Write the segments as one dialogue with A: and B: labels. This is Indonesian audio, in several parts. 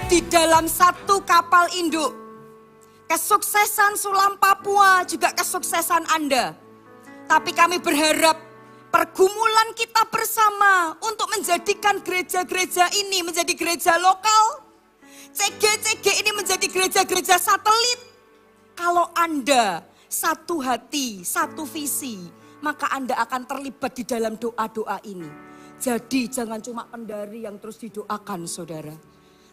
A: di dalam satu kapal induk. Kesuksesan Sulam Papua juga kesuksesan Anda. Tapi kami berharap pergumulan kita bersama untuk menjadikan gereja-gereja ini menjadi gereja lokal. CG-CG ini menjadi gereja-gereja satelit. Kalau Anda satu hati, satu visi, maka Anda akan terlibat di dalam doa-doa ini. Jadi jangan cuma pendari yang terus didoakan, saudara.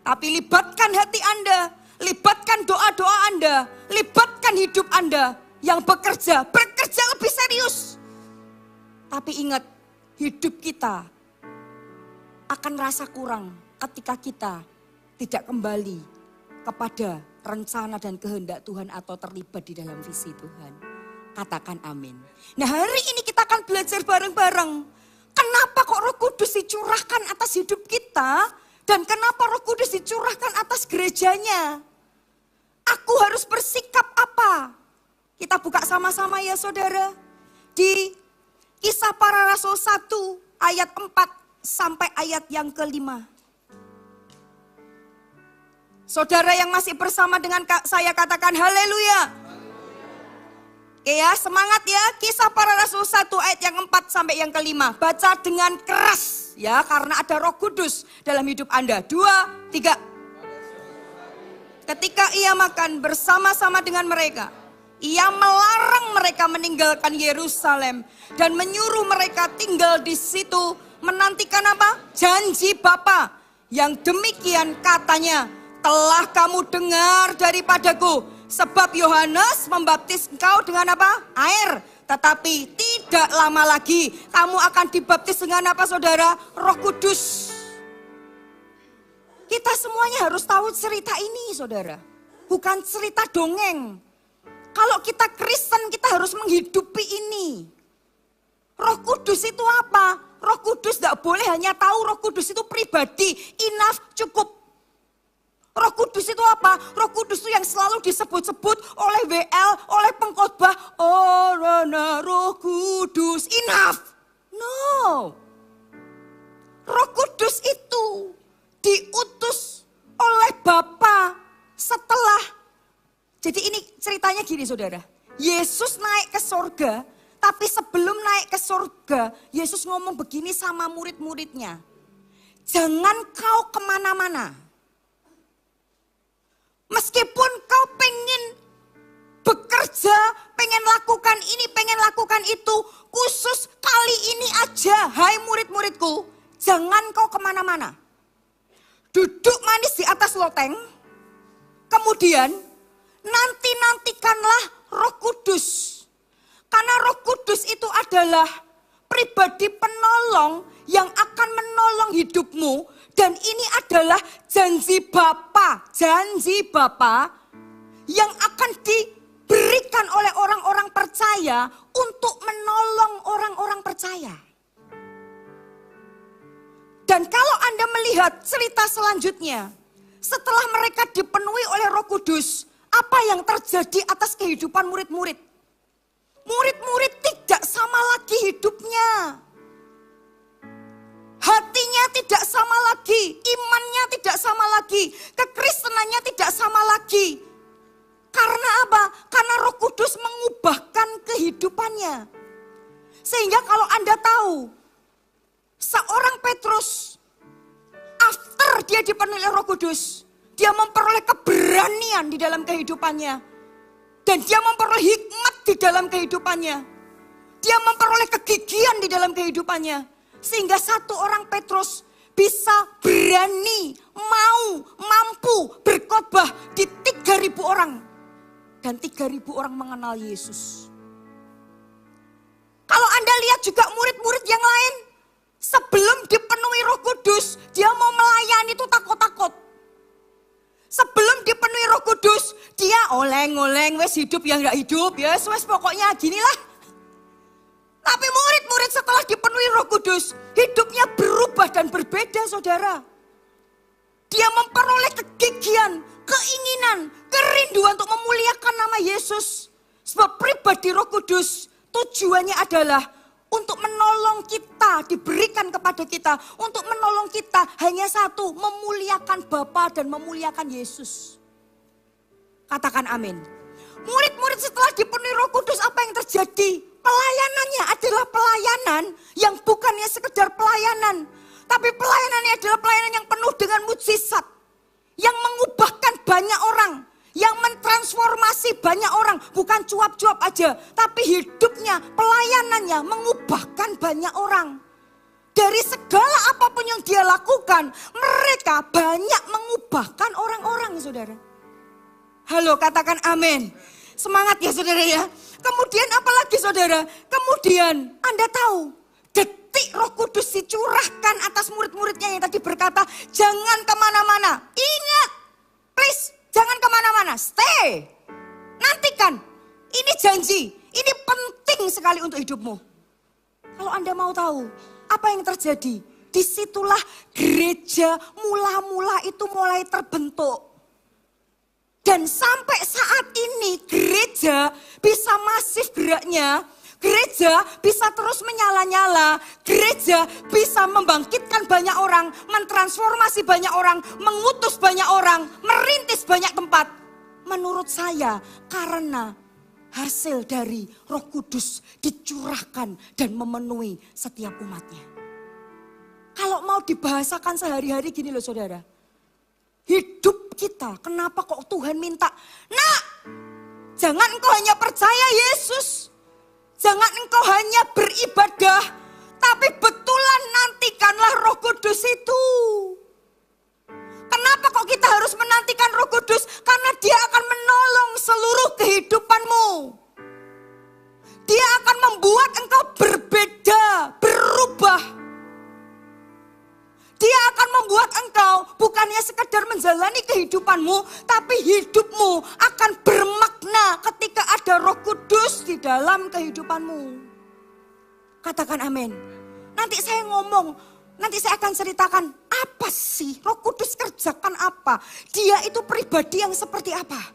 A: Tapi libatkan hati Anda, libatkan doa-doa Anda, libatkan hidup Anda yang bekerja lebih serius. Tapi ingat, hidup kita akan rasa kurang ketika kita tidak kembali kepada rencana dan kehendak Tuhan atau terlibat di dalam visi Tuhan. Katakan amin. Nah, hari ini kita akan belajar bareng-bareng. Kenapa kok Roh Kudus dicurahkan atas hidup kita? Dan kenapa Roh Kudus dicurahkan atas gerejanya? Aku harus bersikap apa? Kita buka sama-sama ya saudara. Di Kisah Para Rasul 1 ayat 4 sampai ayat yang ke-5. Saudara yang masih bersama dengan saya katakan haleluya. Oke ya, semangat ya. Kisah Para Rasul 1 ayat yang 4 sampai yang ke-5. Baca dengan keras ya, karena ada Roh Kudus dalam hidup Anda. 2, 3. Ketika ia makan bersama-sama dengan mereka, ia melarang mereka meninggalkan Yerusalem dan menyuruh mereka tinggal di situ menantikan apa? Janji Bapa. Yang demikian katanya, telah kamu dengar daripadaku, sebab Yohanes membaptis engkau dengan apa? Air. Tetapi tidak lama lagi kamu akan dibaptis dengan apa saudara? Roh Kudus. Kita semuanya harus tahu cerita ini saudara. Bukan cerita dongeng. Kalau kita Kristen kita harus menghidupi ini. Roh Kudus itu apa? Roh Kudus tidak boleh hanya tahu Roh Kudus itu pribadi. Enough, cukup. Roh Kudus itu apa? Roh Kudus itu yang selalu disebut-sebut oleh WL, oleh pengkhotbah. Oh, Roh Kudus, enough. No. Roh Kudus itu diutus oleh Bapa setelah. Jadi ini ceritanya gini saudara. Yesus naik ke sorga, tapi sebelum naik ke sorga, Yesus ngomong begini sama murid-muridnya. Jangan kau kemana-mana. Meskipun kau pengen bekerja, pengen lakukan ini, pengen lakukan itu, khusus kali ini aja, hai murid-muridku, jangan kau kemana-mana. Duduk manis di atas loteng, kemudian nantikanlah Roh Kudus. Karena Roh Kudus itu adalah pribadi penolong yang akan menolong hidupmu. Dan ini adalah janji Bapa yang akan diberikan oleh orang-orang percaya untuk menolong orang-orang percaya. Dan kalau Anda melihat cerita selanjutnya, setelah mereka dipenuhi oleh Roh Kudus, apa yang terjadi atas kehidupan murid-murid? Murid-murid tidak sama lagi hidupnya. Hatinya tidak sama lagi, imannya tidak sama lagi, kekristenannya tidak sama lagi. Karena apa? Karena Roh Kudus mengubahkan kehidupannya. Sehingga kalau Anda tahu, seorang Petrus, after dia dipenuhi oleh Roh Kudus, dia memperoleh keberanian di dalam kehidupannya. Dan dia memperoleh hikmat di dalam kehidupannya. Dia memperoleh kegigihan di dalam kehidupannya. Sehingga satu orang Petrus bisa berani, mampu berkhotbah di 3.000 orang. Dan 3.000 orang mengenal Yesus. Kalau Anda lihat juga murid-murid yang lain, sebelum dipenuhi Roh Kudus, dia mau melayani itu takut-takut. Sebelum dipenuhi Roh Kudus, dia oleng-oleng, wes hidup yang gak hidup, ya wes pokoknya ginilah. Tapi murid-murid setelah dipenuhi Roh Kudus, hidupnya berubah dan berbeda saudara. Dia memperoleh kegigihan, keinginan, kerinduan untuk memuliakan nama Yesus. Sebab pribadi Roh Kudus tujuannya adalah untuk menolong menolong kita, diberikan kepada kita. Untuk menolong kita hanya satu, memuliakan Bapa dan memuliakan Yesus. Katakan amin. Murid-murid setelah dipenuhi Roh Kudus, apa yang terjadi? Pelayanannya adalah pelayanan yang bukannya sekedar pelayanan. Tapi pelayanannya adalah pelayanan yang penuh dengan mukjizat. Yang mengubahkan banyak orang. Yang mentransformasi banyak orang. Bukan cuap-cuap aja. Tapi hidupnya, pelayanannya mengubahkan banyak orang. Dari segala apapun yang dia lakukan, mereka banyak mengubahkan orang-orang, saudara. Halo, katakan amin. Semangat ya saudara ya. Kemudian apalagi saudara? Kemudian Anda tahu, detik Roh Kudus dicurahkan atas murid-muridnya yang tadi berkata, jangan kemana-mana. Ingat, please, jangan kemana-mana. Stay. Nantikan. Ini janji. Ini penting sekali untuk hidupmu. Kalau Anda mau tahu, apa yang terjadi? Disitulah gereja mula-mula itu mulai terbentuk. Dan sampai saat ini gereja bisa masif geraknya, gereja bisa terus menyala-nyala, gereja bisa membangkitkan banyak orang, mentransformasi banyak orang, mengutus banyak orang, merintis banyak tempat. Menurut saya karena hasil dari Roh Kudus dicurahkan dan memenuhi setiap umatnya. Kalau mau dibahasakan sehari-hari gini loh saudara. Hidup kita, kenapa kok Tuhan minta? Nak, jangan engkau hanya percaya Yesus. Jangan engkau hanya beribadah. Tapi betulan nantikanlah Roh Kudus itu. Kenapa kok kita harus menantikan Roh Kudus? Karena dia akan menolong seluruh kehidupanmu. Dia akan membuat engkau berbeda, berubah. Dia akan membuat engkau bukannya sekedar menjalani kehidupanmu, tapi hidupmu akan bermakna ketika ada Roh Kudus di dalam kehidupanmu. Katakan amin. Nanti saya ngomong, nanti saya akan ceritakan apa sih Roh Kudus kerjakan apa. Dia itu pribadi yang seperti apa.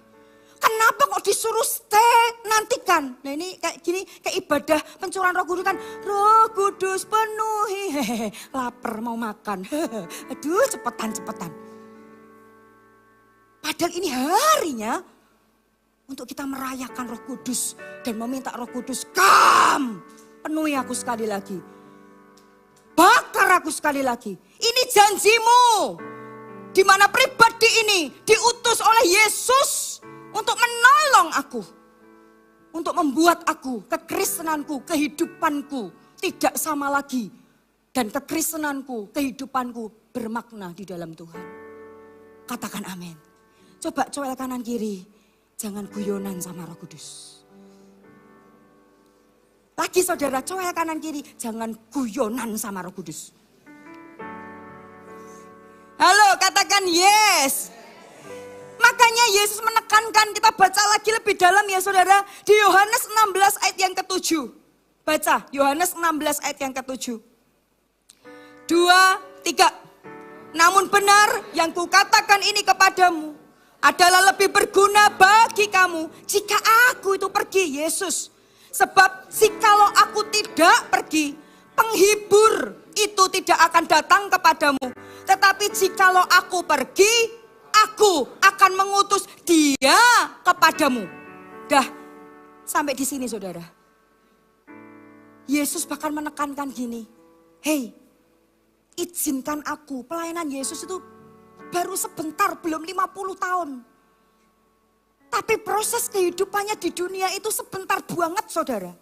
A: Kenapa kok disuruh stay, nantikan. Nah ini kayak gini, kayak ibadah pencurahan Roh Kudus kan. Roh Kudus penuhi, lapar mau makan. Aduh cepetan. Padahal ini harinya untuk kita merayakan Roh Kudus dan meminta Roh Kudus, come, penuhi aku sekali lagi. Bakar aku sekali lagi. Ini janjimu. Di mana pribadi ini diutus oleh Yesus untuk menolong aku. Untuk membuat aku, kekristenanku, kehidupanku tidak sama lagi. Dan kekristenanku, kehidupanku bermakna di dalam Tuhan. Katakan amin. Coba coel kanan kiri. Jangan guyonan sama Roh Kudus. Lagi saudara, coel kanan kiri. Jangan guyonan sama Roh Kudus. Halo, katakan yes. Makanya Yesus menekankan, kita baca lagi lebih dalam ya saudara. Di Yohanes 16 ayat yang ke-7. Baca, Yohanes 16 ayat yang ke-7. 2, 3. Namun benar yang kukatakan ini kepadamu adalah lebih berguna bagi kamu jika aku itu pergi, Yesus. Sebab jikalau aku tidak pergi, penghibur itu tidak akan datang kepadamu. Tetapi jikalau aku pergi, aku akan mengutus dia kepadamu. Dah, sampai di sini saudara. Yesus bahkan menekankan gini. Hei, izinkan aku. Pelayanan Yesus itu baru sebentar, belum 50 tahun. Tapi proses kehidupannya di dunia itu sebentar banget saudara.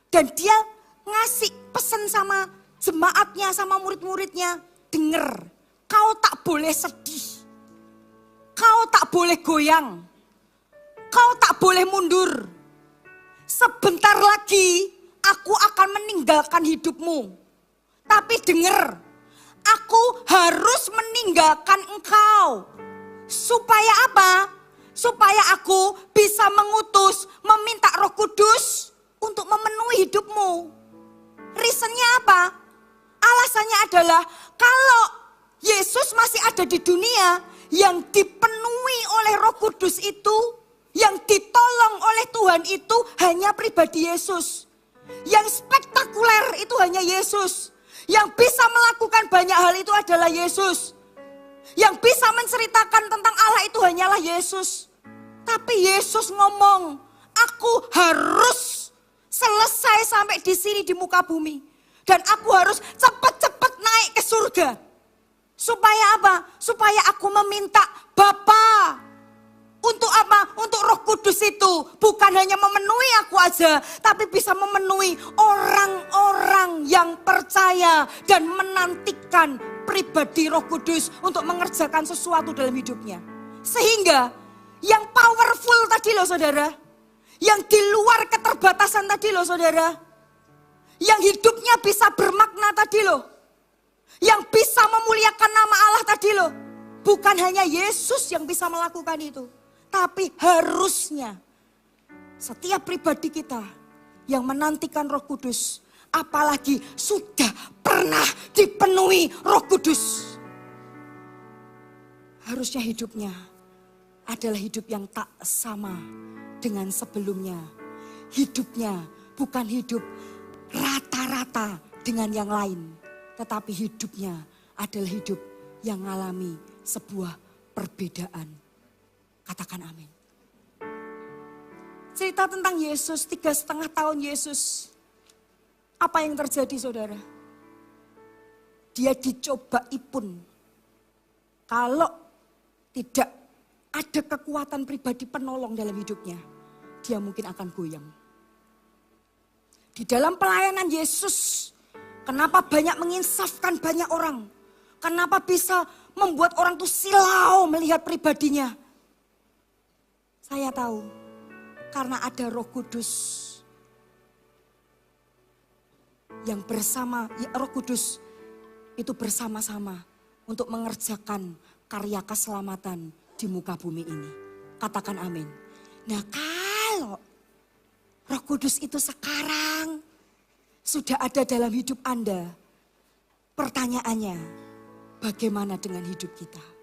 A: Dan dia ngasih pesan sama jemaatnya, sama murid-muridnya. Dengar, kau tak boleh sedih. Kau tak boleh goyang. Kau tak boleh mundur. Sebentar lagi aku akan meninggalkan hidupmu. Tapi dengar, aku harus meninggalkan engkau. Supaya apa? Supaya aku bisa mengutus, meminta Roh Kudus untuk memenuhi hidupmu. Reasonnya apa? Alasannya adalah kalau Yesus masih ada di dunia, yang dipenuhi oleh Roh Kudus itu, yang ditolong oleh Tuhan itu hanya pribadi Yesus. Yang spektakuler itu hanya Yesus. Yang bisa melakukan banyak hal itu adalah Yesus. Yang bisa menceritakan tentang Allah itu hanyalah Yesus. Tapi Yesus ngomong, aku harus selesai sampai di sini di muka bumi. Dan aku harus cepat-cepat naik ke surga. Supaya apa? Supaya aku meminta Bapa. Untuk apa? Untuk Roh Kudus itu. Bukan hanya memenuhi aku aja. Tapi bisa memenuhi orang-orang yang percaya. Dan menantikan pribadi Roh Kudus untuk mengerjakan sesuatu dalam hidupnya. Sehingga yang powerful tadi loh saudara. Yang di luar keterbatasan tadi loh saudara. Yang hidupnya bisa bermakna tadi loh. Yang bisa memuliakan nama Allah tadi loh. Bukan hanya Yesus yang bisa melakukan itu. Tapi harusnya setiap pribadi kita yang menantikan Roh Kudus. Apalagi sudah pernah dipenuhi Roh Kudus. Harusnya hidupnya adalah hidup yang tak sama dengan sebelumnya. Hidupnya bukan hidup rata-rata dengan yang lain. Tetapi hidupnya adalah hidup yang mengalami sebuah perbedaan. Katakan amin. Cerita tentang Yesus, 3,5 tahun Yesus. Apa yang terjadi saudara? Dia dicobai pun. Kalau tidak ada kekuatan pribadi penolong dalam hidupnya, dia mungkin akan goyang. Di dalam pelayanan Yesus, kenapa banyak menginsafkan banyak orang? Kenapa bisa membuat orang tuh silau melihat pribadinya? Saya tahu, karena ada Roh Kudus yang bersama, ya Roh Kudus itu bersama-sama untuk mengerjakan karya keselamatan di muka bumi ini. Katakan amin. Nah kalau Roh Kudus itu sekarang sudah ada dalam hidup Anda, pertanyaannya, bagaimana dengan hidup kita?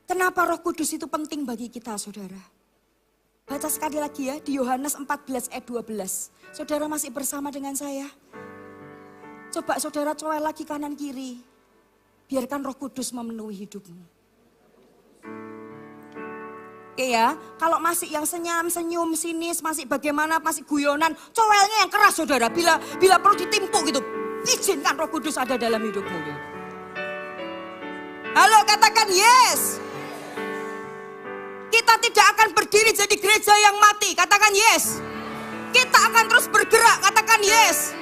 A: Kenapa Roh Kudus itu penting bagi kita, saudara? Baca sekali lagi ya, di Yohanes 14 ayat 12. Saudara masih bersama dengan saya? Coba saudara coel lagi kanan kiri. Biarkan Roh Kudus memenuhi hidupmu. Oke ya, kalau masih yang senyum, sinis, masih bagaimana, masih guyonan, coelnya yang keras saudara. Bila perlu ditimpuk gitu, izinkan Roh Kudus ada dalam hidupmu. Gitu. Halo, katakan yes. Kita tidak akan berdiri jadi gereja yang mati, katakan yes. Kita akan terus bergerak, katakan yes.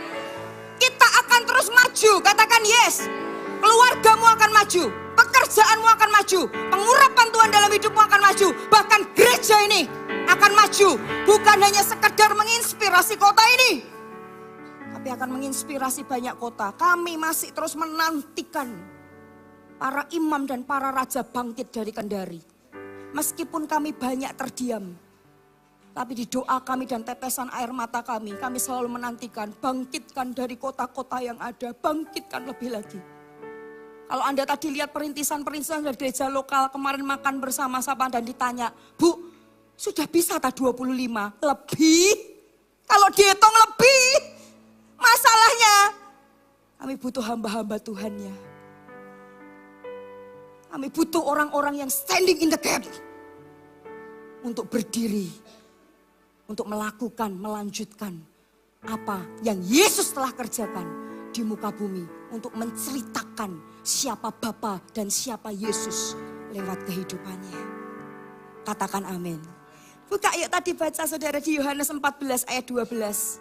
A: Kita akan terus maju, katakan yes. Keluargamu akan maju, pekerjaanmu akan maju, pengurapan Tuhan dalam hidupmu akan maju. Bahkan gereja ini akan maju, bukan hanya sekedar menginspirasi kota ini, tapi akan menginspirasi banyak kota. Kami masih terus menantikan para imam dan para raja bangkit dari Kendari. Meskipun kami banyak terdiam, tapi di doa kami dan tetesan air mata kami selalu menantikan, bangkitkan dari kota-kota yang ada, bangkitkan lebih lagi. Kalau Anda tadi lihat perintisan-perintisan dari gereja lokal, kemarin makan bersama-sama dan ditanya, Bu, sudah bisa tak 25? Lebih? Kalau dihitung lebih. Masalahnya, kami butuh hamba-hamba Tuhannya. Kami butuh orang-orang yang standing in the gap. Untuk berdiri, untuk melakukan, melanjutkan apa yang Yesus telah kerjakan di muka bumi. Untuk menceritakan siapa Bapa dan siapa Yesus lewat kehidupannya. Katakan amin. Buka yuk tadi baca saudara di Yohanes 14 ayat 12.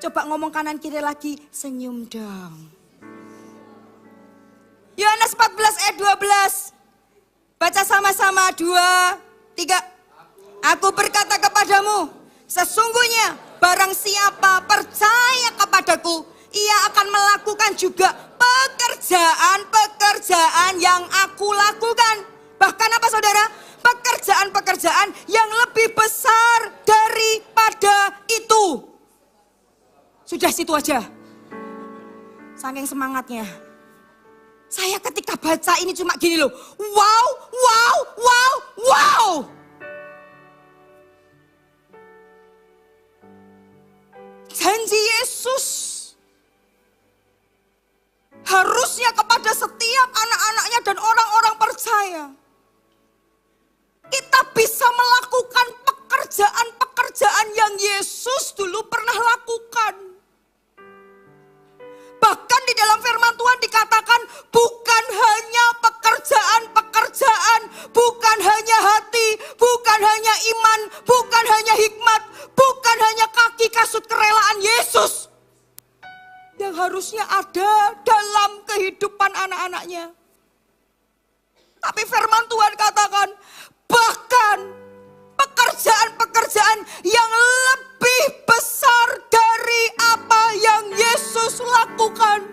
A: Coba ngomong kanan kiri lagi, senyum dong. Yohanes 14 ayat 12. Baca sama-sama, 2, 3. Aku berkata kepadamu, sesungguhnya barang siapa percaya kepadaku, ia akan melakukan juga pekerjaan-pekerjaan yang aku lakukan. Bahkan apa saudara? Pekerjaan-pekerjaan yang lebih besar daripada itu. Sudah situ aja. Saking semangatnya. Saya ketika baca ini cuma gini loh. Wow, wow, wow, wow. Janji Yesus Yesus yang harusnya ada dalam kehidupan anak-anaknya. Tapi firman Tuhan katakan, bahkan pekerjaan-pekerjaan yang lebih besar dari apa yang Yesus lakukan.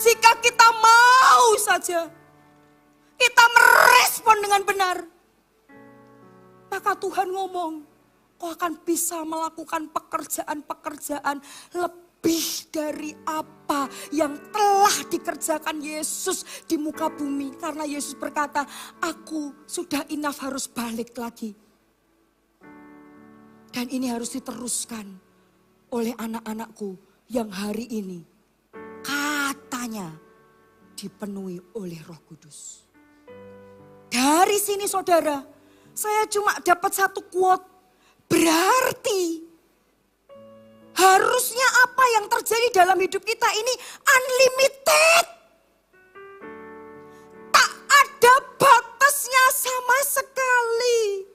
A: Jika kita mau saja, kita merespon dengan benar, maka Tuhan ngomong, kau akan bisa melakukan pekerjaan-pekerjaan lebih dari apa yang telah dikerjakan Yesus di muka bumi. Karena Yesus berkata, aku sudah enough, harus balik lagi. Dan ini harus diteruskan oleh anak-anakku yang hari ini katanya dipenuhi oleh Roh Kudus. Dari sini saudara, saya cuma dapat satu quote. Berarti harusnya apa yang terjadi dalam hidup kita ini unlimited. Tak ada batasnya sama sekali.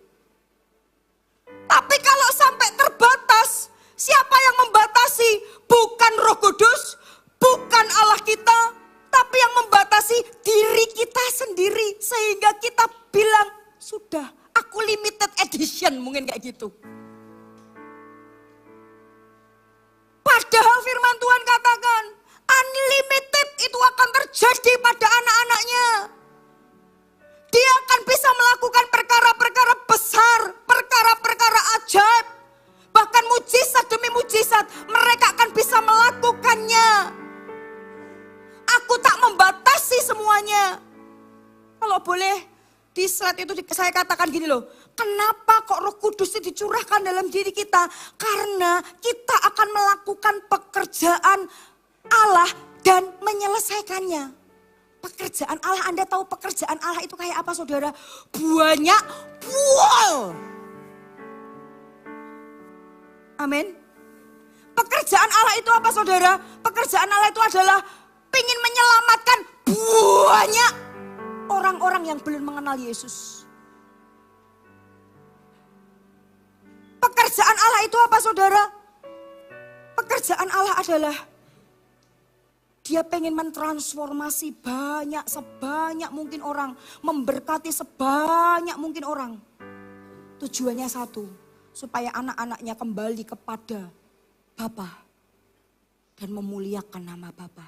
A: Tapi kalau sampai terbatas, siapa yang membatasi? Bukan Roh Kudus, bukan Allah kita, tapi yang membatasi diri kita sendiri. Sehingga kita bilang, sudah, aku limited edition, mungkin kayak gitu. Padahal firman Tuhan katakan, unlimited itu akan terjadi pada anak-anaknya. Dia akan bisa melakukan perkara-perkara besar, perkara-perkara ajaib. Bahkan mujizat demi mujizat, mereka akan bisa melakukannya. Aku tak membatasi semuanya. Kalau boleh, di slide itu saya katakan gini loh, kenapa kok Roh Kudus itu dicurahkan dalam diri kita? Karena kita akan melakukan pekerjaan Allah dan menyelesaikannya. Pekerjaan Allah, Anda tahu pekerjaan Allah itu kayak apa saudara? Banyak, wow. Amin. Pekerjaan Allah itu apa saudara? Pekerjaan Allah itu adalah ingin menyelamatkan banyak orang-orang yang belum mengenal Yesus. Pekerjaan Allah itu apa saudara? Pekerjaan Allah adalah Dia pengen mentransformasi sebanyak mungkin orang. Memberkati sebanyak mungkin orang. Tujuannya satu, supaya anak-anaknya kembali kepada Bapa dan memuliakan nama Bapa.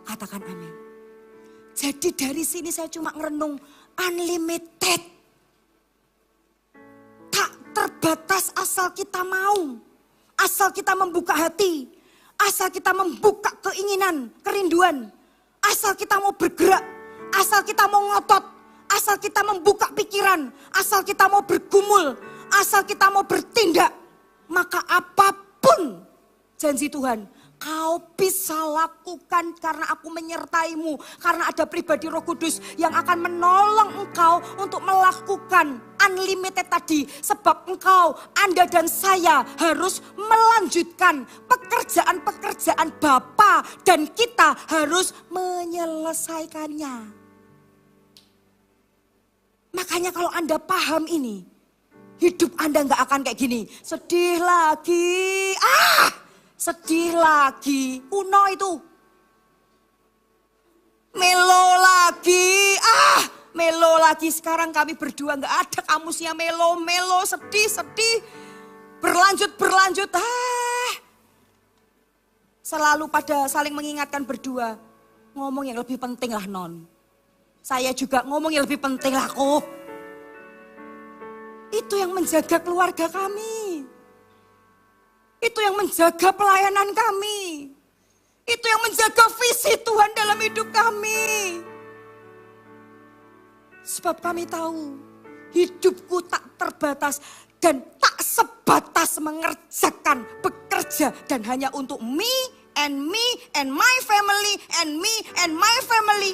A: Katakan amin. Jadi dari sini saya cuma ngerenung unlimited. Tak terbatas asal kita mau. Asal kita membuka hati. Asal kita membuka keinginan, kerinduan. Asal kita mau bergerak. Asal kita mau ngotot. Asal kita membuka pikiran. Asal kita mau bergumul. Asal kita mau bertindak. Maka apapun janji Tuhan, kau bisa lakukan karena aku menyertaimu. Karena ada pribadi Roh Kudus yang akan menolong engkau untuk melakukan unlimited tadi. Sebab engkau, Anda dan saya harus melanjutkan pekerjaan-pekerjaan Bapa. Dan kita harus menyelesaikannya. Makanya kalau Anda paham ini, hidup Anda gak akan kayak gini. Sedih lagi, sedih lagi, kuno itu. Melo lagi, melo lagi. Sekarang kami berdua gak ada kamusnya melo, sedih. Berlanjut. Selalu pada saling mengingatkan berdua. Ngomong yang lebih penting lah non. Saya juga ngomong yang lebih penting lah kok. Itu yang menjaga keluarga kami. Itu yang menjaga pelayanan kami. Itu yang menjaga visi Tuhan dalam hidup kami. Sebab kami tahu hidupku tak terbatas dan tak sebatas mengerjakan, bekerja dan hanya untuk me and my family and me and my family.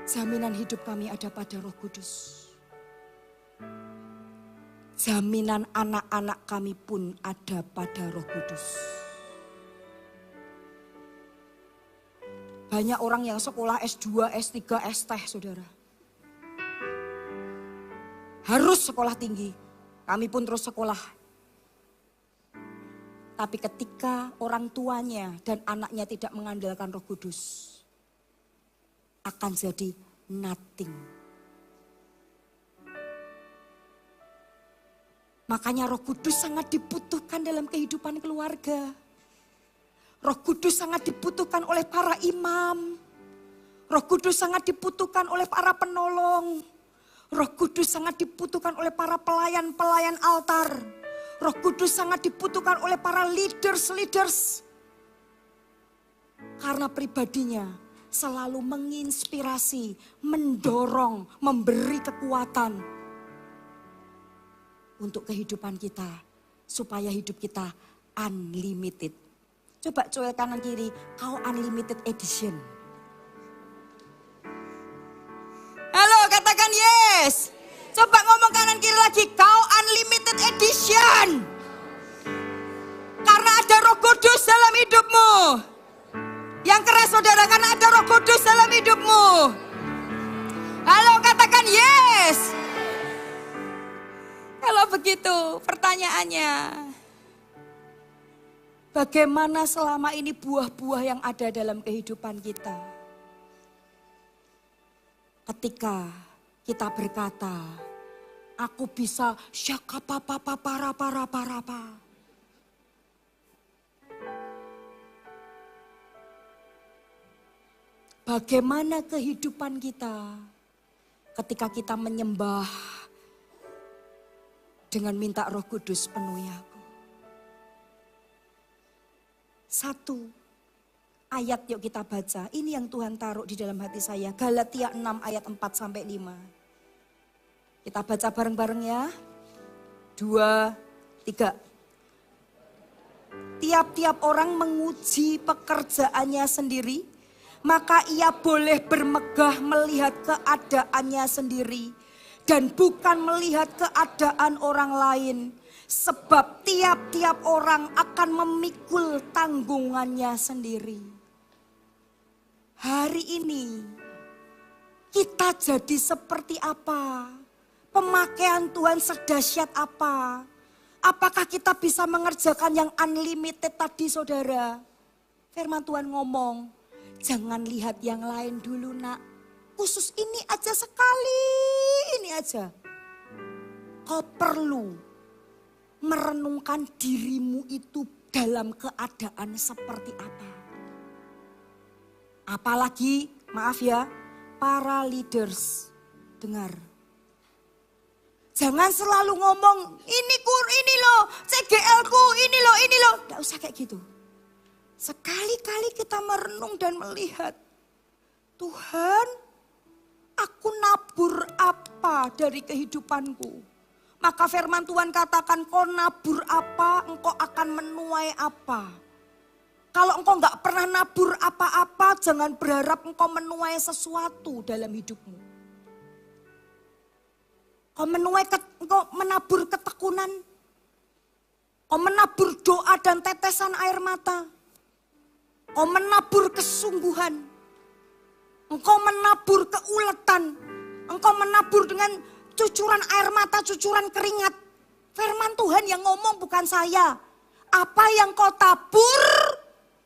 A: Jaminan hidup kami ada pada Roh Kudus. Jaminan anak-anak kami pun ada pada Roh Kudus. Banyak orang yang sekolah S2, S3, S-Tech, saudara. harus sekolah tinggi. Kami pun terus sekolah. Tapi ketika orang tuanya dan anaknya tidak mengandalkan Roh Kudus, akan jadi nothing. Makanya Roh Kudus sangat dibutuhkan dalam kehidupan keluarga. Roh Kudus sangat dibutuhkan oleh para imam. Roh Kudus sangat dibutuhkan oleh para penolong. Roh Kudus sangat dibutuhkan oleh para pelayan-pelayan altar. Roh Kudus sangat dibutuhkan oleh para leaders. Karena pribadinya selalu menginspirasi, mendorong, memberi kekuatan untuk kehidupan kita. Supaya hidup kita unlimited. Coba cuel kanan kiri, kau unlimited edition. Halo, katakan yes. Coba ngomong kanan kiri lagi, kau unlimited edition. Karena ada Roh Kudus dalam hidupmu. Yang keras saudara, karena ada Roh Kudus dalam hidupmu. Halo, katakan yes. Kalau begitu pertanyaannya, bagaimana selama ini buah-buah yang ada dalam kehidupan kita? Ketika kita berkata, aku bisa syakapapapaparaparapa. Bagaimana kehidupan kita ketika kita menyembah dengan minta Roh Kudus penuhi aku? Satu ayat yuk kita baca. Ini yang Tuhan taruh di dalam hati saya. Galatia 6 ayat 4-5. Kita baca bareng-bareng ya. 2, 3. Tiap-tiap orang menguji pekerjaannya sendiri, maka ia boleh bermegah melihat keadaannya sendiri dan bukan melihat keadaan orang lain. Sebab tiap-tiap orang akan memikul tanggungannya sendiri. Hari ini kita jadi seperti apa? Pemakaian Tuhan sedahsyat apa? Apakah kita bisa mengerjakan yang unlimited tadi saudara? Firman Tuhan ngomong, jangan lihat yang lain dulu nak. Khusus ini aja sekali, ini aja. Kau perlu merenungkan dirimu itu dalam keadaan seperti apa. Apalagi, maaf ya, para leaders, dengar. Jangan selalu ngomong, ini loh, CGL ku, ini loh. Gak usah kayak gitu. Sekali-kali kita merenung dan melihat, Tuhan, aku nabur apa dari kehidupanku? Maka firman Tuhan katakan, kau nabur apa, engkau akan menuai apa. Kalau engkau gak pernah nabur apa-apa, jangan berharap engkau menuai sesuatu dalam hidupmu. Engkau menabur ketekunan. Engkau menabur doa dan tetesan air mata. Engkau menabur kesungguhan. Engkau menabur keuletan. Engkau menabur dengan cucuran air mata, cucuran keringat. Firman Tuhan yang ngomong bukan saya. Apa yang kau tabur,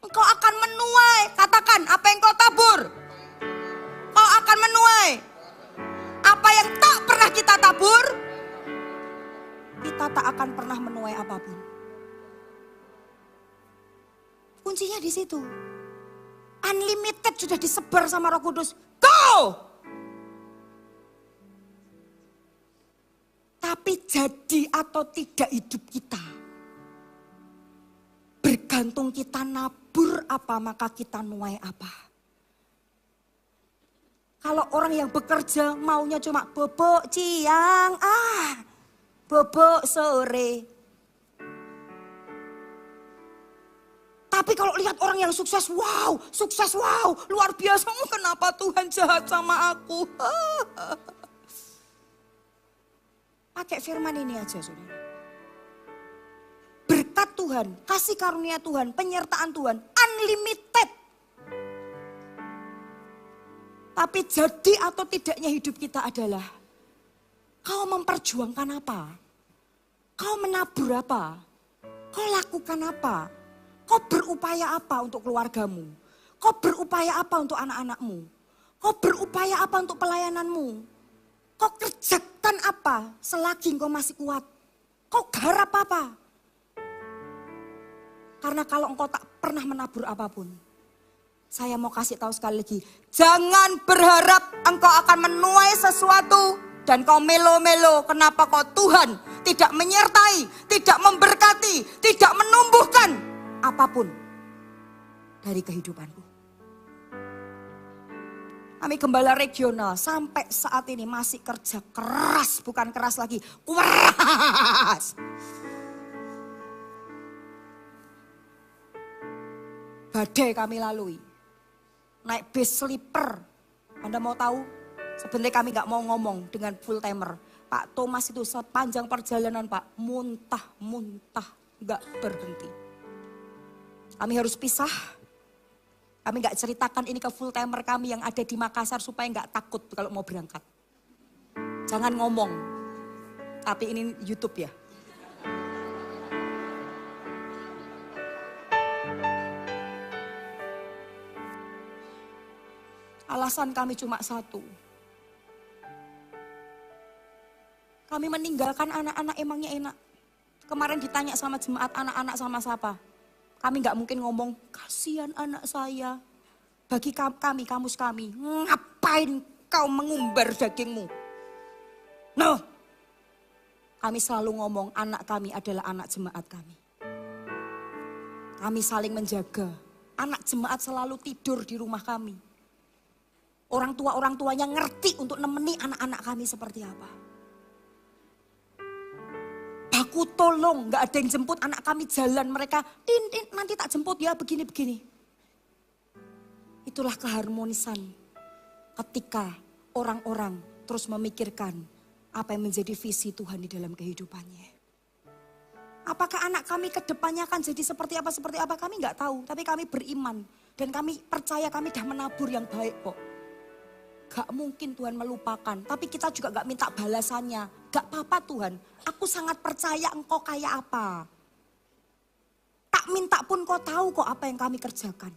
A: engkau akan menuai. Katakan, apa yang kau tabur, kau akan menuai. Apa yang tak pernah kita tabur, kita tak akan pernah menuai apapun. Kuncinya di situ. Unlimited sudah disebar sama Roh Kudus. Go! Tapi jadi atau tidak hidup kita, bergantung kita nabur apa maka kita nuai apa. Kalau orang yang bekerja maunya cuma bobok siang, bobok sore. Tapi kalau lihat orang yang sukses, wow, luar biasa. Kenapa Tuhan jahat sama aku? Pakai firman ini aja saudara. Berkat Tuhan, kasih karunia Tuhan, penyertaan Tuhan, unlimited. Tapi jadi atau tidaknya hidup kita adalah, kau memperjuangkan apa? Kau menabur apa? Kau lakukan apa? Kau berupaya apa untuk keluargamu? Kau berupaya apa untuk anak-anakmu? Kau berupaya apa untuk pelayananmu? Kau kerjakan apa selagi engkau masih kuat? Kau garap apa? Karena kalau engkau tak pernah menabur apapun, saya mau kasih tahu sekali lagi, jangan berharap engkau akan menuai sesuatu dan kau melo-melo. Kenapa kau Tuhan tidak menyertai, tidak memberkati, tidak menumbuhkan apapun dari kehidupanku. Kami gembala regional sampai saat ini masih kerja keras, bukan keras lagi, keras. Badai kami lalui, naik bis sleeper. Anda mau tahu? Sebenarnya kami gak mau ngomong dengan full timer. Pak Thomas itu sepanjang perjalanan Pak, muntah-muntah, gak berhenti. Kami harus pisah. Kami gak ceritakan ini ke full timer kami yang ada di Makassar supaya gak takut kalau mau berangkat. Jangan ngomong, tapi ini YouTube ya. Alasan kami cuma satu. Kami meninggalkan anak-anak emangnya enak. Kemarin ditanya sama jemaat anak-anak sama siapa. Kami gak mungkin ngomong, kasihan anak saya. Bagi kami, kamus kami, ngapain kau mengumbar dagingmu? No. Kami selalu ngomong anak kami adalah anak jemaat kami. Kami saling menjaga. Anak jemaat selalu tidur di rumah kami. Orang tuanya ngerti untuk nemeni anak-anak kami seperti apa. Baku tolong, gak ada yang jemput anak kami jalan. Mereka, tin, nanti tak jemput ya begini-begini. Itulah keharmonisan ketika orang-orang terus memikirkan apa yang menjadi visi Tuhan di dalam kehidupannya. Apakah anak kami ke depannya akan jadi seperti apa kami gak tahu. Tapi kami beriman dan kami percaya kami dah menabur yang baik kok. Gak mungkin Tuhan melupakan, tapi kita juga gak minta balasannya. Gak apa-apa Tuhan, aku sangat percaya engkau kayak apa. Tak minta pun kau tahu kok apa yang kami kerjakan.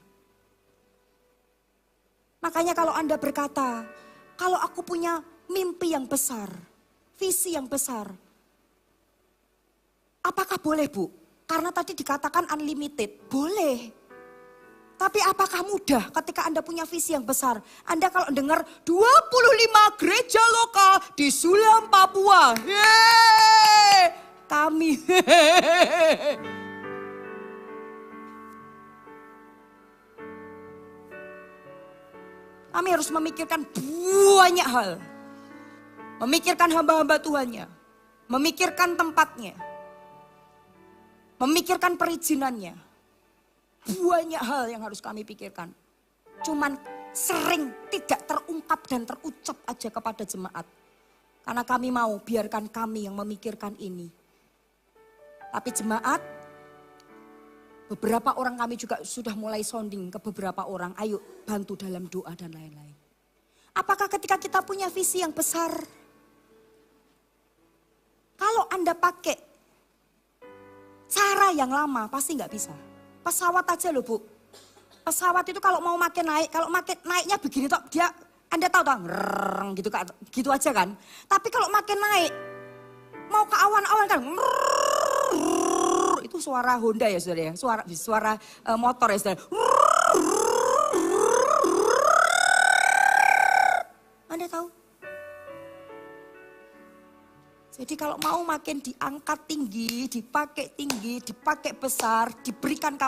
A: Makanya kalau Anda berkata, kalau aku punya mimpi yang besar, visi yang besar. Apakah boleh Bu? Karena tadi dikatakan unlimited, boleh. Tapi apakah mudah ketika Anda punya visi yang besar? Anda kalau dengar 25 gereja lokal di Sulam, Papua. Yeay, kami. Kami harus memikirkan banyak hal. Memikirkan hamba-hamba Tuhannya. Memikirkan tempatnya. Memikirkan perizinannya. Banyak hal yang harus kami pikirkan. Cuman sering tidak terungkap dan terucap aja kepada jemaat. Karena kami mau biarkan kami yang memikirkan ini. Tapi jemaat, beberapa orang kami juga sudah mulai sounding ke beberapa orang. Ayo bantu dalam doa dan lain-lain. Apakah ketika kita punya visi yang besar, kalau Anda pakai cara yang lama pasti nggak bisa. Pesawat aja loh Bu. Pesawat itu kalau mau makin naik, kalau makin naiknya begini toh dia, Anda tahu toh, ngereng gitu aja kan. Tapi kalau makin naik, mau ke awan-awan kan, itu suara Honda ya saudara ya, suara motor ya saudara. Anda tahu? Jadi kalau mau makin diangkat tinggi, dipakai besar, diberikan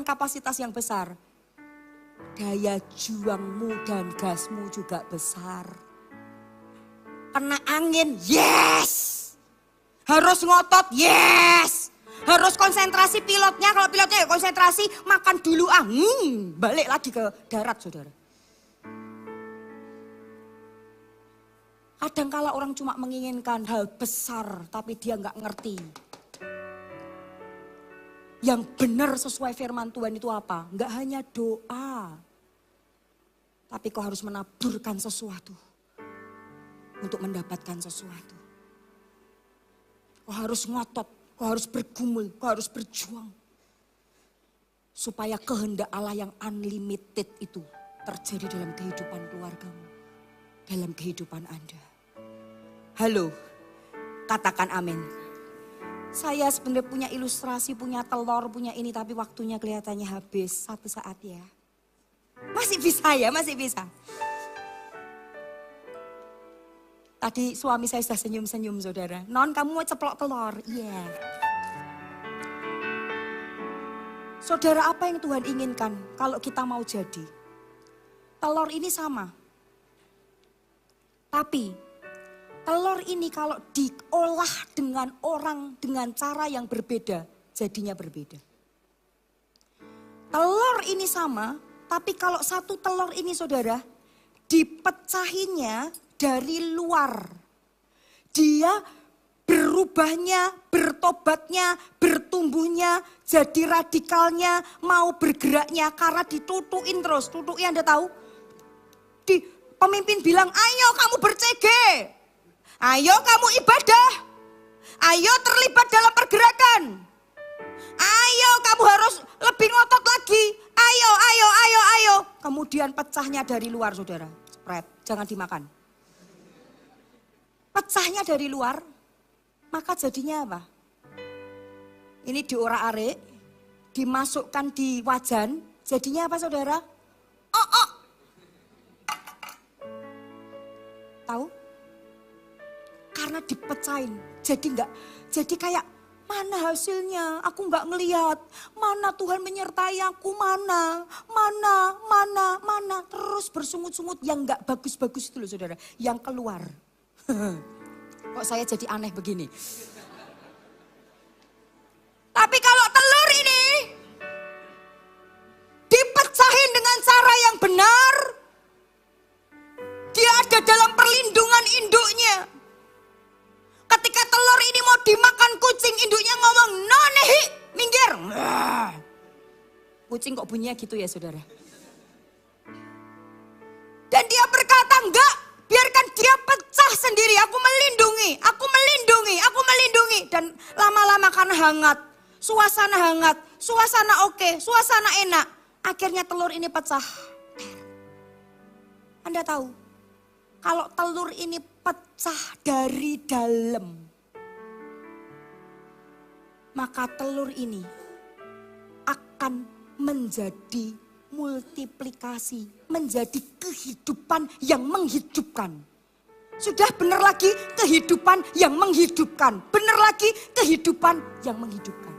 A: kapasitas yang besar. Daya juangmu dan gasmu juga besar. Kena angin, yes. Harus ngotot, yes. Harus konsentrasi pilotnya, kalau pilotnya ya konsentrasi, makan dulu balik lagi ke darat saudara. Kadangkala orang cuma menginginkan hal besar tapi dia nggak ngerti. Yang benar sesuai firman Tuhan itu apa? Nggak hanya doa. Tapi kau harus menaburkan sesuatu. untuk mendapatkan sesuatu. Kau harus ngotot, kau harus bergumul, kau harus berjuang. Supaya kehendak Allah yang unlimited itu terjadi dalam kehidupan keluargamu. Dalam kehidupan Anda. Halo, katakan amin. Saya sebenarnya punya ilustrasi, punya telur, punya ini. Tapi waktunya kelihatannya habis satu saat ya. Masih bisa ya, masih bisa. Tadi suami saya sudah senyum-senyum saudara. Non, kamu mau ceplok telur? Iya. Yeah. Saudara, apa yang Tuhan inginkan kalau kita mau jadi? Telur ini sama. Tapi telur ini kalau diolah dengan orang dengan cara yang berbeda, jadinya berbeda. Telur ini sama, tapi kalau satu telur ini saudara, dipecahinya dari luar. Dia berubahnya, bertobatnya, bertumbuhnya, jadi radikalnya, mau bergeraknya karena ditutuin terus. Tutuki Anda tahu? Pemimpin bilang, ayo kamu bercege. Ayo kamu ibadah. Ayo terlibat dalam pergerakan. Ayo kamu harus lebih ngotot lagi. Ayo, ayo, ayo, ayo. Kemudian pecahnya dari luar saudara. Spread, jangan dimakan. Pecahnya dari luar, maka jadinya apa? Ini diorak-arik, dimasukkan di wajan, jadinya apa saudara? Oh. Tahu? Karena dipecahin, jadi kayak mana hasilnya? Aku nggak ngelihat. Mana Tuhan menyertai aku? Mana? Terus bersungut-sungut yang nggak bagus-bagus itu loh saudara, yang keluar. Kok saya jadi aneh begini? Tapi kalau telur ini dipecahin dengan cara yang benar, dia ada dalam perlindungan induknya. Ketika telur ini mau dimakan kucing, induknya ngomong, "Nonehi, minggir." Kucing kok bunyinya gitu ya saudara? Dan dia berkata, "Enggak, biarkan dia pecah sendiri, aku melindungi. Dan lama-lama karena hangat, suasana oke, suasana enak. Akhirnya telur ini pecah. Anda tahu, kalau telur ini pecah dari dalam, maka telur ini akan menjadi multiplikasi, menjadi kehidupan yang menghidupkan. Sudah benar lagi kehidupan yang menghidupkan. Benar lagi kehidupan yang menghidupkan.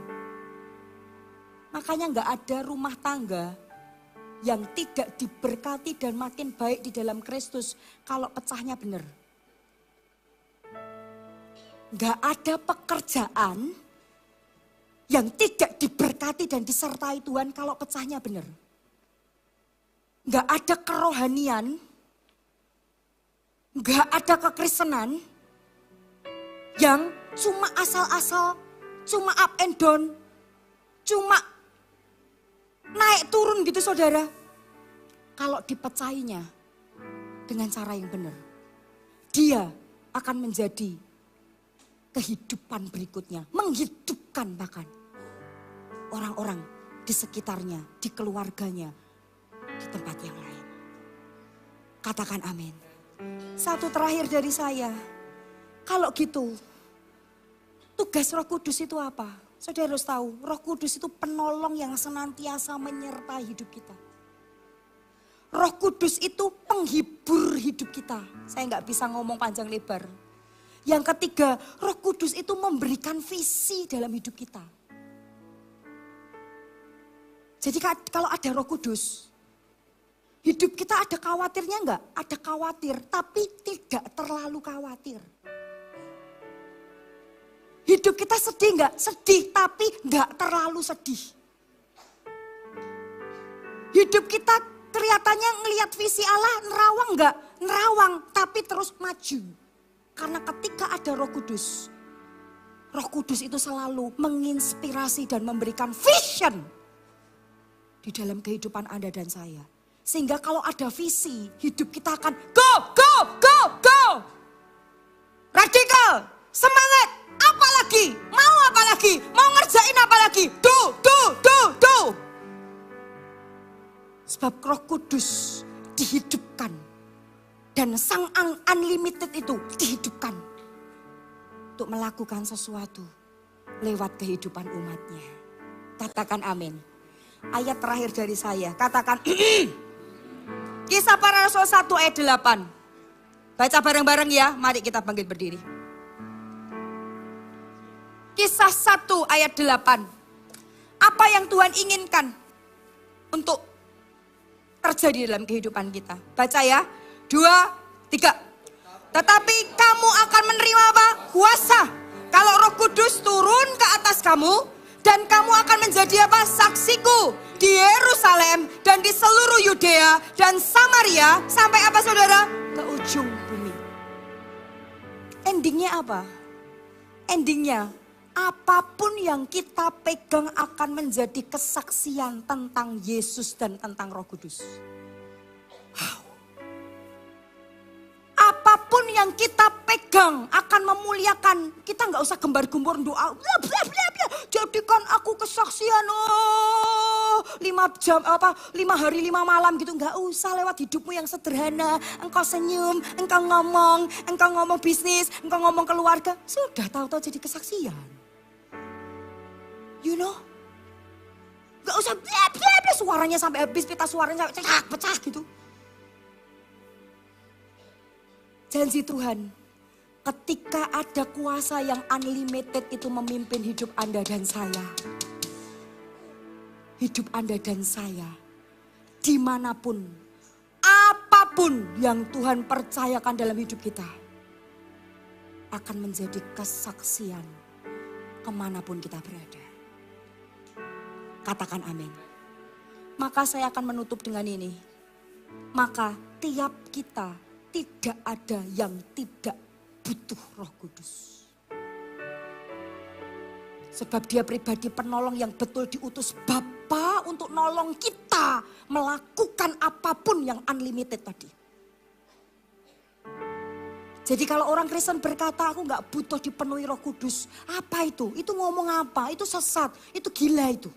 A: Makanya nggak ada rumah tangga yang tidak diberkati dan makin baik di dalam Kristus kalau pecahnya benar. Nggak ada pekerjaan yang tidak diberkati dan disertai Tuhan kalau pecahnya benar. Nggak ada kerohanian, nggak ada kekristenan yang cuma asal-asal, cuma up and down, cuma naik turun gitu saudara. Kalau dipecahinya dengan cara yang benar, dia akan menjadi kehidupan berikutnya, menghidupkan bahkan orang-orang di sekitarnya, di keluarganya, di tempat yang lain. Katakan amin. Satu terakhir dari saya, kalau gitu tugas Roh Kudus itu apa? Saudara harus tahu, Roh Kudus itu penolong yang senantiasa menyertai hidup kita. Roh Kudus itu penghibur hidup kita. Saya nggak bisa ngomong panjang lebar. Yang ketiga, Roh Kudus itu memberikan visi dalam hidup kita. Jadi kalau ada Roh Kudus, hidup kita ada khawatirnya enggak? Ada khawatir, tapi tidak terlalu khawatir. Hidup kita sedih enggak? Sedih, tapi enggak terlalu sedih. Hidup kita kelihatannya ngelihat visi Allah, nerawang enggak? Nerawang, tapi terus maju. Karena ketika ada Roh Kudus itu selalu menginspirasi dan memberikan vision di dalam kehidupan Anda dan saya. Sehingga kalau ada visi, hidup kita akan go, go, go, go. Semangat, apa lagi? Mau apa lagi? Mau ngerjain apa lagi? Do. Sebab Roh Kudus dihidupkan. Dan Sang Unlimited itu dihidupkan. Untuk melakukan sesuatu lewat kehidupan umatnya. Katakan amin. Ayat terakhir dari saya, katakan Kisah Para Rasul 1 ayat 8. Baca bareng-bareng ya, mari kita bangkit berdiri. Kisah 1 ayat 8. Apa yang Tuhan inginkan untuk terjadi dalam kehidupan kita. Baca ya, 2, 3. Tetapi kamu akan menerima apa? Kuasa. Kalau Roh Kudus turun ke atas kamu, dan kamu akan menjadi apa? Saksiku di Yerusalem dan di seluruh Yudea dan Samaria. Sampai apa saudara? Ke ujung bumi. Endingnya apa? Endingnya, apapun yang kita pegang akan menjadi kesaksian tentang Yesus dan tentang Roh Kudus. Wow. Apapun yang kita pegang akan memuliakan. Kita nggak usah gembar-gembor doa. Bla bla bla bla. Jadikan aku kesaksian. 5 hari 5 malam gitu. Nggak usah, lewat hidupmu yang sederhana. Engkau senyum, engkau ngomong bisnis, engkau ngomong keluarga. Sudah tahu-tahu jadi kesaksian. You know? Nggak usah bla bla bla. Suaranya sampai habis, pita suaranya sampai pecah gitu. Janji Tuhan, ketika ada kuasa yang unlimited itu memimpin hidup Anda dan saya. Hidup Anda dan saya, dimanapun, apapun yang Tuhan percayakan dalam hidup kita, akan menjadi kesaksian kemanapun kita berada. Katakan amin. Maka saya akan menutup dengan ini. Maka tiap kita tidak ada yang tidak butuh Roh Kudus. Sebab dia pribadi penolong yang betul diutus Bapa untuk nolong kita melakukan apapun yang unlimited tadi. Jadi kalau orang Kristen berkata aku gak butuh dipenuhi Roh Kudus. Apa itu? Itu ngomong apa? Itu sesat. Itu gila itu.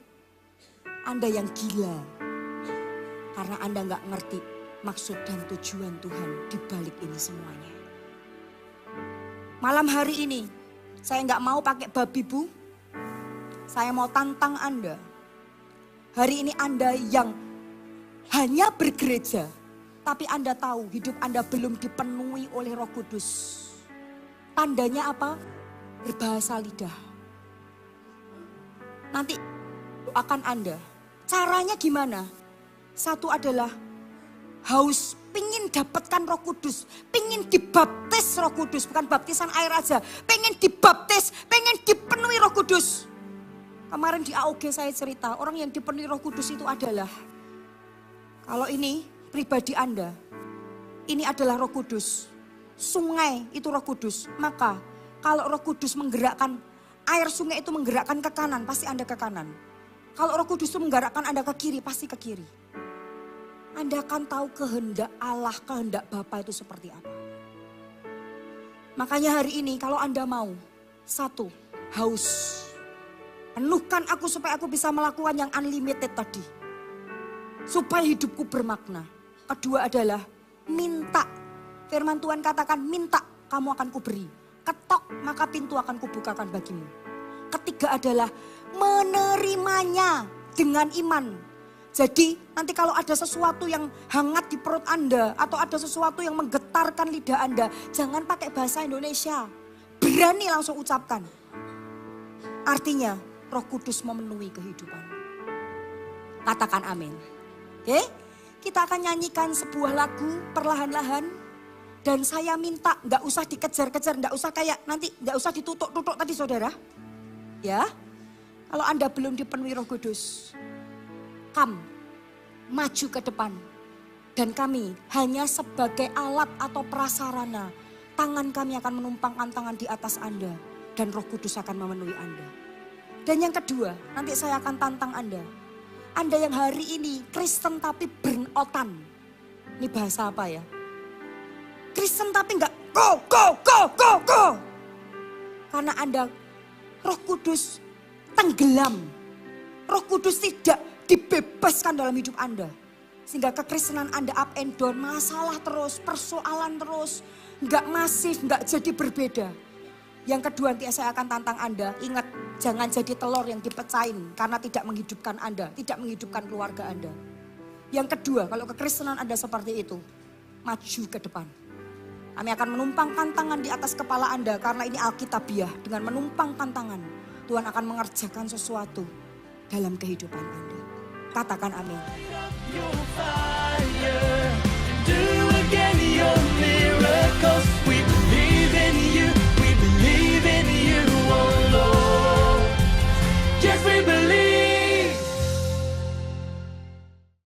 A: Anda yang gila. Karena Anda gak ngerti maksud dan tujuan Tuhan di balik ini semuanya. Malam hari ini, saya nggak mau pakai babi bu. Saya mau tantang Anda. Hari ini Anda yang hanya bergereja, tapi Anda tahu hidup Anda belum dipenuhi oleh Roh Kudus. Tandanya apa? Berbahasa lidah. Nanti doakan Anda. Caranya gimana? Satu adalah haus, pingin dapatkan Roh Kudus, pingin dibaptis Roh Kudus, bukan baptisan air aja, pengen dibaptis, pengen dipenuhi Roh Kudus. Kemarin di AOG saya cerita, orang yang dipenuhi Roh Kudus itu adalah, kalau ini pribadi Anda, ini adalah Roh Kudus, sungai itu Roh Kudus, maka kalau Roh Kudus menggerakkan, air sungai itu menggerakkan ke kanan, pasti Anda ke kanan. Kalau Roh Kudus itu menggerakkan Anda ke kiri, pasti ke kiri. Anda akan tahu kehendak Allah, kehendak Bapa itu seperti apa. Makanya hari ini kalau Anda mau, satu, haus. Penuhkan aku supaya aku bisa melakukan yang unlimited tadi. Supaya hidupku bermakna. Kedua adalah minta. Firman Tuhan katakan minta, kamu akan kuberi. Ketok, maka pintu akan kubukakan bagimu. Ketiga adalah menerimanya dengan iman. Jadi nanti kalau ada sesuatu yang hangat di perut Anda atau ada sesuatu yang menggetarkan lidah Anda, jangan pakai bahasa Indonesia. Berani langsung ucapkan. Artinya Roh Kudus memenuhi kehidupan. Katakan amin. Oke? Kita akan nyanyikan sebuah lagu perlahan-lahan. Dan saya minta gak usah dikejar-kejar, gak usah kayak nanti gak usah ditutuk-tutuk tadi saudara. Ya, kalau Anda belum dipenuhi Roh Kudus, maju ke depan. Dan kami hanya sebagai alat atau prasarana. Tangan kami akan menumpangkan tangan di atas Anda. Dan Roh Kudus akan memenuhi Anda. Dan yang kedua, nanti saya akan tantang Anda. Anda yang hari ini Kristen tapi burn-outan. Ini bahasa apa ya? Kristen tapi enggak go. karena Anda, Roh Kudus tenggelam. Roh Kudus tidak dibebaskan dalam hidup Anda. Sehingga kekristenan Anda up and down, masalah terus, persoalan terus. Enggak masif, enggak jadi berbeda. Yang kedua nanti saya akan tantang Anda, ingat jangan jadi telur yang dipecahin karena tidak menghidupkan Anda, tidak menghidupkan keluarga Anda. Yang kedua, kalau kekristenan Anda seperti itu, maju ke depan. Kami akan menumpangkan tangan di atas kepala Anda karena ini Alkitabiah. Dengan menumpangkan tangan, Tuhan akan mengerjakan sesuatu dalam kehidupan Anda. Katakan amin.